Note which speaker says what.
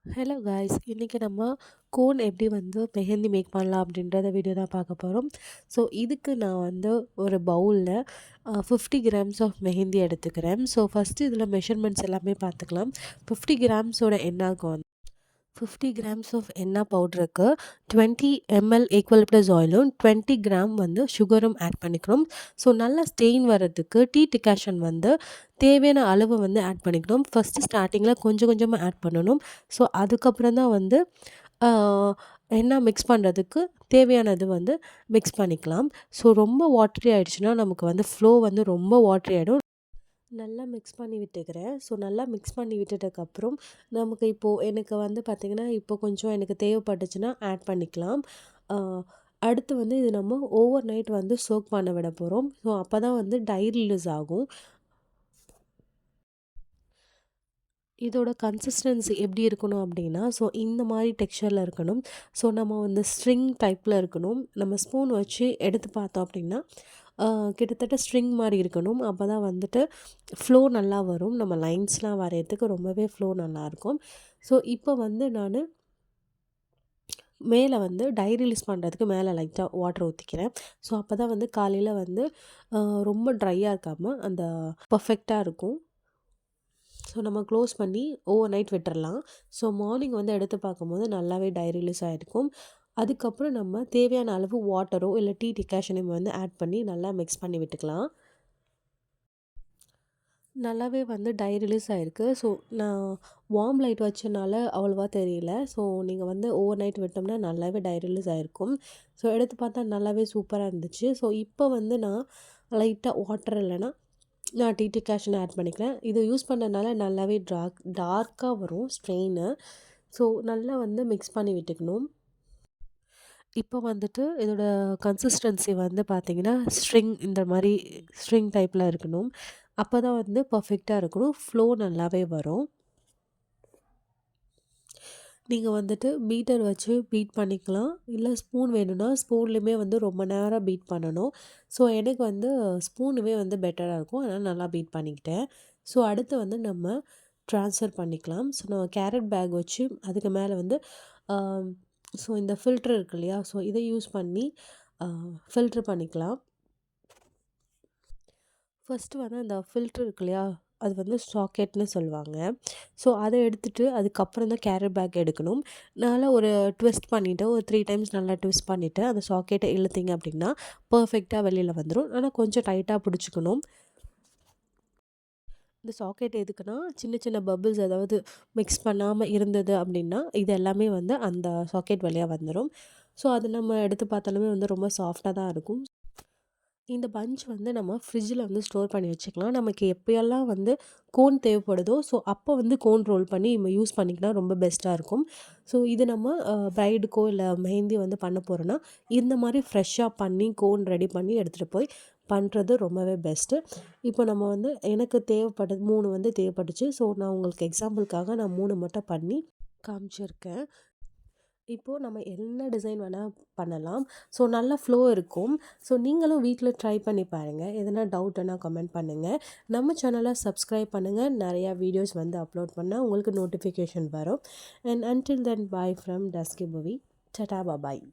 Speaker 1: Hello guys, இன்றைக்கி நம்ம cone எப்படி வந்து மெஹந்தி மேக் பண்ணலாம் அப்படின்றத வீடியோ தான் பார்க்க போகிறோம். ஸோ இதுக்கு நான் வந்து ஒரு பவுலில் 50 கிராம்ஸ் ஆஃப் மெஹந்தி எடுத்துக்கிறேன். ஸோ ஃபஸ்ட்டு இதில் மெஷர்மெண்ட்ஸ் எல்லாமே பார்த்துக்கலாம். 50 கிராம்ஸோட எண்ணாக்கு வந்து 50 கிராம்ஸ் ஆஃப் எண்ணா பவுடருக்கு 20 ml ஈக்குவலிப்டஸ் ஆயிலும் 20 கிராம் வந்து சுகரும் ஆட் பண்ணிக்கணும். ஸோ நல்லா ஸ்டெயின் வர்றதுக்கு டீ டிகாஷன் வந்து தேவையான அளவு வந்து ஆட் பண்ணிக்கணும். ஃபஸ்ட்டு ஸ்டார்டிங்கில் கொஞ்சம் கொஞ்சமாக ஆட் பண்ணணும். ஸோ அதுக்கப்புறம் தான் வந்து எண்ணெய் மிக்ஸ் பண்ணுறதுக்கு தேவையானது வந்து மிக்ஸ் பண்ணிக்கலாம். ஸோ ரொம்ப வாட்டரி ஆகிடுச்சுன்னா நமக்கு வந்து ஃப்ளோ வந்து ரொம்ப வாட்டரி ஆகிடும். நல்லா மிக்ஸ் பண்ணி விட்டுக்கிறேன். ஸோ நல்லா மிக்ஸ் பண்ணி விட்டுட்டதுக்கப்புறம் நமக்கு இப்போது எனக்கு வந்து பார்த்திங்கன்னா, இப்போ கொஞ்சம் எனக்கு தேவைப்பட்டுச்சுன்னா ஆட் பண்ணிக்கலாம். அடுத்து வந்து இது நம்ம ஓவர் நைட் வந்து சோக் பண்ண விட போகிறோம். ஸோ அப்போ தான் வந்து டை ரிலீஸ் ஆகும். இதோட கன்சிஸ்டன்சி எப்படி இருக்கணும் அப்படின்னா, ஸோ இந்த மாதிரி டெக்ஸ்சரில் இருக்கணும். ஸோ நம்ம வந்து ஸ்ட்ரிங் டைப்பில் இருக்கணும். நம்ம ஸ்பூன் வச்சு எடுத்து பார்த்தோம் அப்படின்னா கிட்டத்தட்ட ஸ்ட்ரிங் மாதிரி இருக்கணும். அப்போ தான் வந்துட்டு ஃப்ளோ நல்லா வரும். நம்ம லைன்ஸ்லாம் வரையறதுக்கு ரொம்பவே ஃப்ளோ நல்லாயிருக்கும். ஸோ இப்போ வந்து நான் மேலே வந்து டை ரிலீஸ் பண்ணுறதுக்கு மேலே லைட்டாக வாட்டர் ஊற்றிக்கிறேன். ஸோ அப்போ தான் வந்து காலையில் வந்து ரொம்ப ட்ரையாக இருக்காமல் அந்த பர்ஃபெக்டாக இருக்கும். ஸோ நம்ம க்ளோஸ் பண்ணி ஓவர் நைட் விட்டுறலாம். ஸோ மார்னிங் வந்து எடுத்து பார்க்கும்போது நல்லாவே டை ரிலீஸ் ஆகிருக்கும். அதுக்கப்புறம் நம்ம தேவையான அளவு வாட்டரோ இல்லை டீ டிகாஷனையும் வந்து ஆட் பண்ணி நல்லா மிக்ஸ் பண்ணி விட்டுக்கலாம். நல்லாவே வந்து டை ரிலீஸ் ஆகிருக்கு. ஸோ நான் வார்ம் லைட் வச்சனால அவ்வளோவா தெரியல. ஸோ நீங்கள் வந்து ஓவர் நைட் விட்டோம்னா நல்லாவே டை ரிலீஸ் ஆகிருக்கும். ஸோ எடுத்து பார்த்தா நல்லாவே சூப்பராக இருந்துச்சு. ஸோ இப்போ வந்து நான் லைட்டாக வாட்டர் இல்லைன்னா நான் டீ டிகாஷன் ஆட் பண்ணிக்கிறேன். இது யூஸ் பண்ணனால நல்லாவே டார்க்காக வரும் ஸ்ட்ரெயினு. ஸோ நல்லா வந்து மிக்ஸ் பண்ணி விட்டுக்கணும். இப்போ வந்துட்டு இதோட கன்சிஸ்டன்சி வந்து பார்த்திங்கன்னா இந்த மாதிரி ஸ்ட்ரிங் டைப்பில் இருக்கணும். அப்போ தான் வந்து பர்ஃபெக்டாக இருக்கணும். ஃப்ளோ நல்லாவே வரும். நீங்கள் வந்துட்டு பீட்டர் வச்சு பீட் பண்ணிக்கலாம். இல்லை ஸ்பூன் வேணும்னா ஸ்பூன்லேயுமே வந்து ரொம்ப நேரம் பீட் பண்ணணும். ஸோ எனக்கு வந்து ஸ்பூனுமே வந்து பெட்டராக இருக்கும். அதனால் நல்லா பீட் பண்ணிக்கிட்டேன். ஸோ அடுத்து வந்து நம்ம ட்ரான்ஸ்ஃபர் பண்ணிக்கலாம். ஸோ நம்ம கேரட் பேக் வச்சு அதுக்கு மேலே வந்து ஸோ இந்த ஃபில்ட்ரு இருக்கு இல்லையா? ஸோ இதை யூஸ் பண்ணி ஃபில்ட்ரு பண்ணிக்கலாம். ஃபஸ்ட்டு வந்து அந்த ஃபில்ட்ரு இருக்கு இல்லையா? அது வந்து சாக்கெட்னு சொல்லுவாங்க. ஸோ அதை எடுத்துகிட்டு அதுக்கப்புறம் தான் கேரட் பேக் எடுக்கணும். நல்லா ஒரு ட்விஸ்ட் பண்ணிவிட்டு ஒரு 3 டைம்ஸ் நல்லா ட்விஸ்ட் பண்ணிவிட்டு அந்த சாக்கெட்டை இழுத்தீங்க அப்படின்னா பர்ஃபெக்டாக வெளியில் வந்துடும். ஆனால் கொஞ்சம் டைட்டாக பிடிச்சிக்கணும். இந்த சாக்கெட் எதுக்குன்னா சின்ன சின்ன பபிள்ஸ் அதாவது மிக்ஸ் பண்ணாமல் இருந்தது அப்படின்னா இது எல்லாமே வந்து அந்த சாக்கெட் வழியாக வந்துடும். ஸோ அது நம்ம எடுத்து பார்த்தாலுமே வந்து ரொம்ப சாஃப்டாக தான் இருக்கும். இந்த பஞ்ச் வந்து நம்ம ஃப்ரிட்ஜில் வந்து ஸ்டோர் பண்ணி வச்சுக்கலாம். நமக்கு எப்போயெல்லாம் வந்து கோன் தேவைப்படுதோ ஸோ அப்போ வந்து கோன் ரோல் பண்ணி நம்ம யூஸ் பண்ணிக்கினா ரொம்ப பெஸ்ட்டாக இருக்கும். ஸோ இது நம்ம ப்ரைடுக்கோ இல்லை மெஹந்தி வந்து பண்ண போகிறோன்னா இந்த மாதிரி ஃப்ரெஷ்ஷாக பண்ணி கோன் ரெடி பண்ணி எடுத்துகிட்டு போய் பண்ணுறது ரொம்பவே பெஸ்ட்டு. இப்போ நம்ம வந்து எனக்கு தேவைப்பட்டது 3 வந்து தேவைப்பட்டுச்சு. ஸோ நான் உங்களுக்கு எக்ஸாம்பிளுக்காக நான் 3 மட்டும் பண்ணி காமிச்சிருக்கேன். இப்போது நம்ம என்ன டிசைன் வேணால் பண்ணலாம். ஸோ நல்ல ஃப்ளோ இருக்கும். ஸோ நீங்களும் வீட்டில் ட்ரை பண்ணி பாருங்கள். எதனா டவுட்டுன்னா கமெண்ட் பண்ணுங்கள். நம்ம சேனலை சப்ஸ்கிரைப் பண்ணுங்கள். நிறையா வீடியோஸ் வந்து அப்லோட் பண்ணால் உங்களுக்கு நோட்டிஃபிகேஷன் வரும். And until then bye from dusky movie. Tata bye.